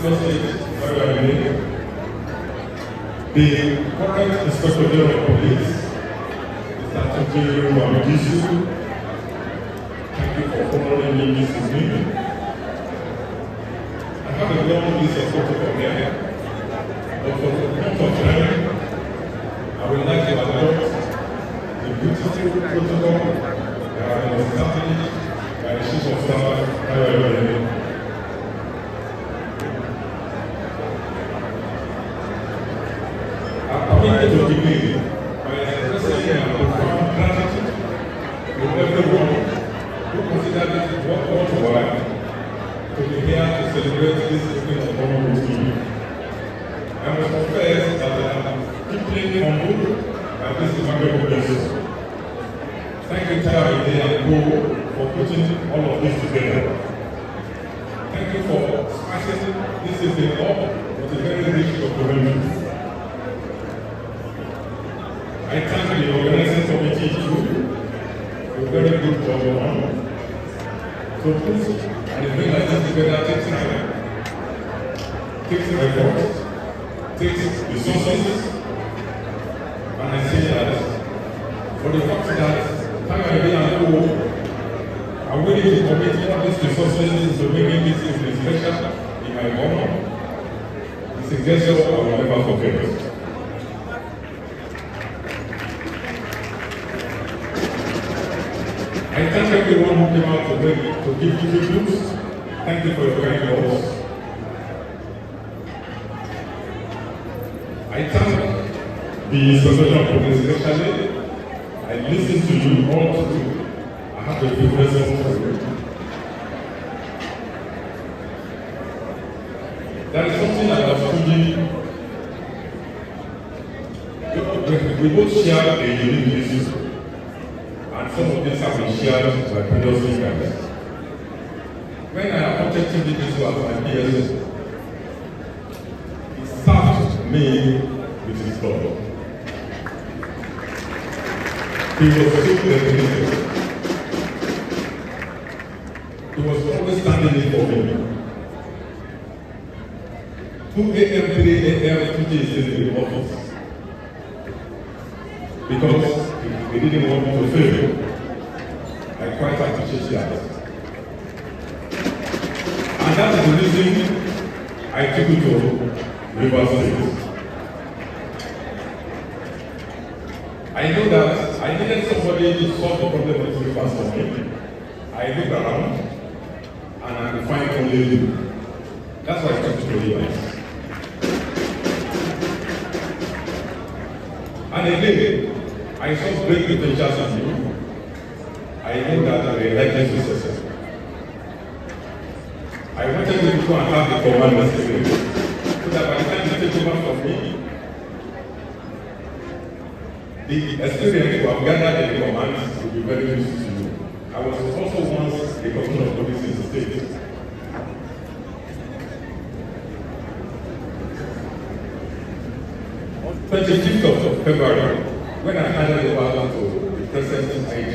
The current Inspector General of Police, Mr. Tutu Mamidisu, thank you for honoring me this evening. I have a long list of protocol here, but for the point of time, I would like to adopt the beautiful protocol that was established by the Chief of Staff, to begin by expressing my profound gratitude to everyone who considered it worthwhile to be here to celebrate this evening of honor with me. I must confess that I am deeply humbled by this remarkable blessing. Thank you, Tara and Co, for putting all of this together. Thank you for spicing this evening up with a very rich documentary. I thank the organizing committee too for a very good job on. So put an event like this together takes time, takes effort, takes resources, and I say that for the fact that Tara and Co are willing to commit all these resources to making this evening special in my honor, it's a gesture I will never forget. I thank everyone who came out today to give tributes. Thank you for your kind words. I thank the Inspector of Police especially. I listened to you all through. I have a few questions for you. There is something that was truly. We both share a unique issue. And some of these have been shared by previous speakers. When I appointed TDP as my PS, he served me with his blood. He was so dedicated. He was always standing in for me. 2 a.m., 3 a.m., 2 days in the office. Because he didn't want me to fail. I quite appreciate that. And that is the reason I took it to River State. I know that I needed somebody to solve the problem with River for me. I looked around and I could find only you. That's why I took it to River. And again, I saw great potential in you. I know that we are likely to success. I wanted you to go and have the commandments again, so that by the time you take over from me, the experience you have gathered in the commands will be very useful to you. I was also once a commissioner of police in the state. On 25th of February, when I handed over to the President's IG,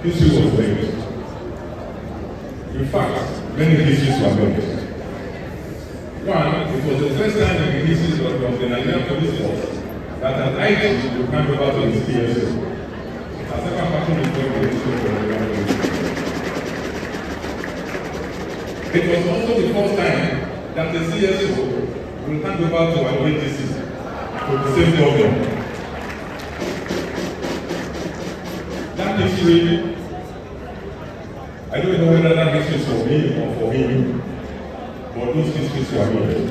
history was made. In fact, many histories were made. One, it was the first time in the history of the Nigerian police force that an IG would hand over to his PSO. It has never happened in the history of the Nigerian police force. It was also the first time that the CSO will hand over to an ADC to the same government. That history, I don't know whether that history is for me or for him, but those histories were made.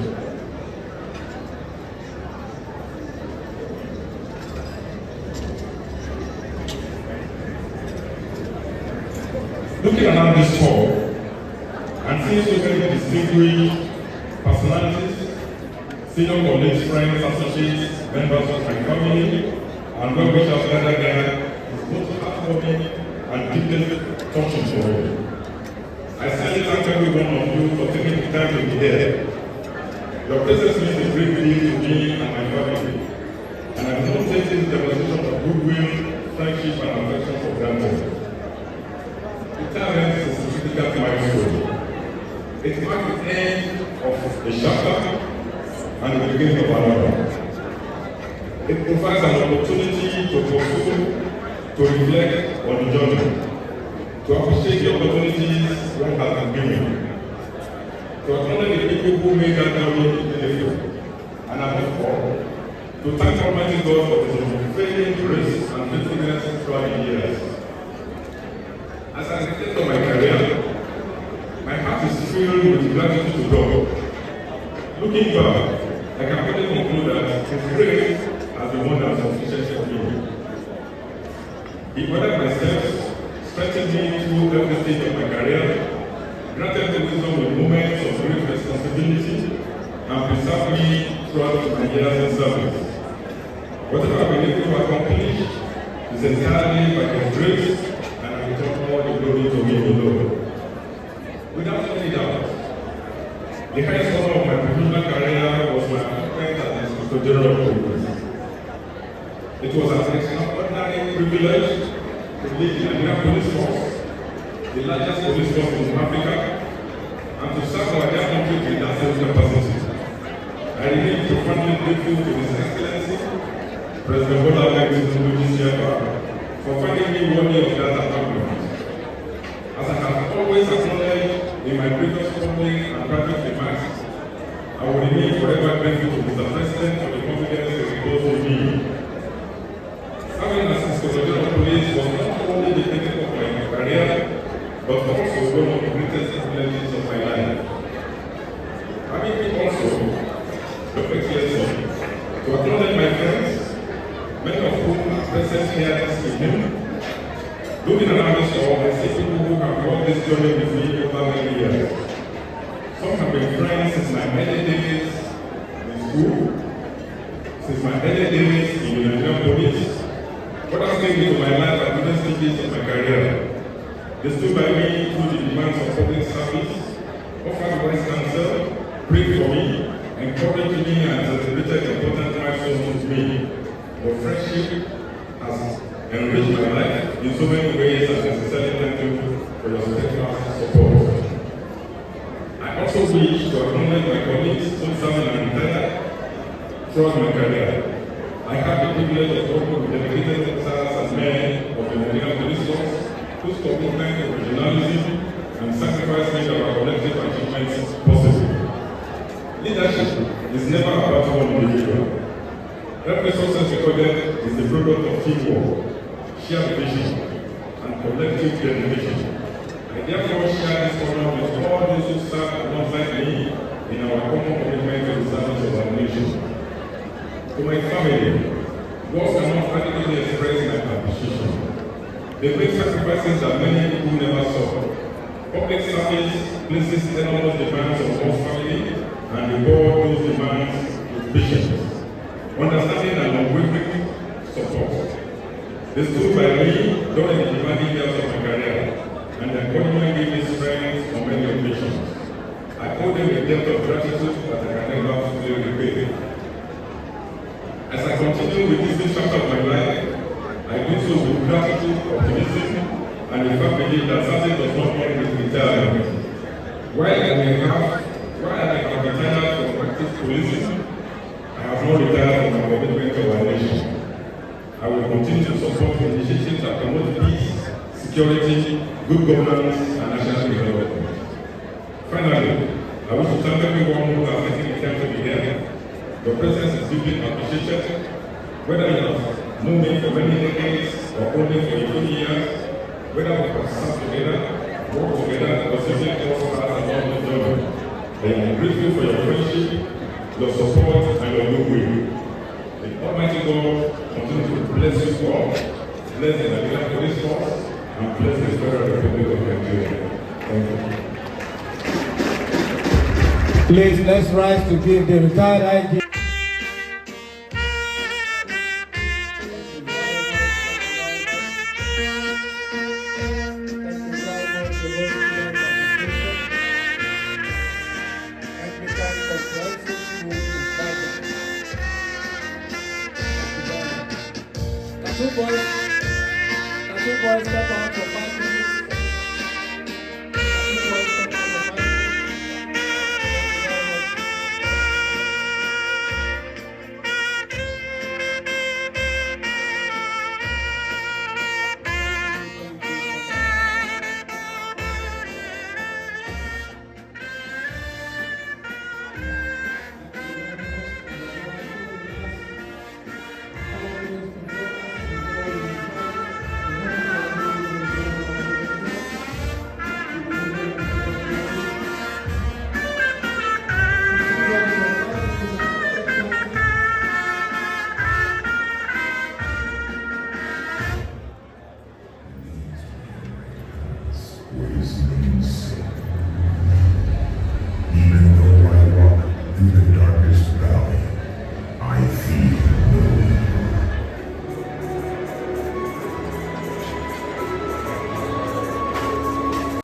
Looking around this hall and seeing so many distinguished personalities, senior colleagues, friends, associates, members of my family, and well-wishers gathered there is both heartwarming and deeply touching for me. I sincerely thank every one of you for taking the time to be here. Your presence means a great deal to me and my family, and I have not taken the demonstration of goodwill, friendship, and affection for granted. Retirement is a significant milestone. It marks the end of a chapter and the beginning of another. It provides an opportunity to pursue, to reflect on the journey, to appreciate the opportunities one has been given, to acknowledge the people who made that journey meaningful, and above all, to thank Almighty God for His unfailing grace and faithfulness throughout the years. As I reflect on my career, my heart is filled with gratitude to God. Looking back, I can only conclude that His grace has been one that is sufficient for me. He ordered my steps, strengthened me through every stage of my career, granted me wisdom in moments of great responsibility, and preserved me throughout my years in service. Whatever I've been able to accomplish is entirely by His grace, and I return all the glory to Him alone. Without any doubt, the highest honor of my professional career was my appointment as the Inspector General of Police. It was an extraordinary privilege to lead the Nigerian Police Force, the largest police force in Africa, and to serve our dear country in that same capacity. I remain profoundly grateful to His Excellency, President Bola for finding me worthy of that appointment. As I have always acknowledged in my previous public and private remarks, I will remain forever grateful to Mr. President for the confidence He reposed in me. Having as Inspector General of Police was not only the beginning of my career, but also one of the greatest privileges of my life. Having been also the Excellency to acknowledge my friends, many of whom are present here this evening. Looking around this hall, I see people who have walked this journey with me over many years. Some have been friends since my early days in school, since my early days in the Nigerian Police. Others came into my life at different stages of my career. They stood by me through the demands of public service, offered wise counsel, prayed for me, encouraged me, and celebrated important milestones with me. Your friendship has enriched my life in so many ways, and sincerely thank you for your steadfast support. I also wish to acknowledge my colleagues who served and retired throughout my career. I have the privilege of working with dedicated officers and men of the Nigerian Police Force whose commitment to professionalism and sacrifice made our collective achievements possible. Leadership is never about one individual. Every success recorded is the product of teamwork, shared vision, and collective dedication. I therefore share this honor with all those who serve alongside me in our common commitment to the service of our nation. To my family, words cannot adequately express my appreciation. They make sacrifices that many people never saw. Public service places enormous demands on one's family, and reward those demands with patience, understanding and unwavering support. They stood by me during the demanding years of my career, and their commitment gave me strength on many occasions. I owe them a debt of gratitude that I can never fully repay. As I continue with this new chapter of my life, I do so with gratitude, optimism, and the firm belief that something does not end with retirement. While I have retired from active policing, I have not retired from my commitment to our nation. I will continue to support initiatives that promote peace, security, good governance, and national development. Finally, I wish to thank everyone who has taken the time to be here. Your presence is deeply appreciated, whether you have known me for many decades or only for a few years, whether we have served together, work together, or simply cross paths along the journey. I am grateful for your friendship, your support, and your goodwill. The Almighty God continue to bless you all, bless the Nigerian Police Force, and bless the Federal Republic of Nigeria. Thank you. Please, let's rise to give the retired IG. Two boys step out for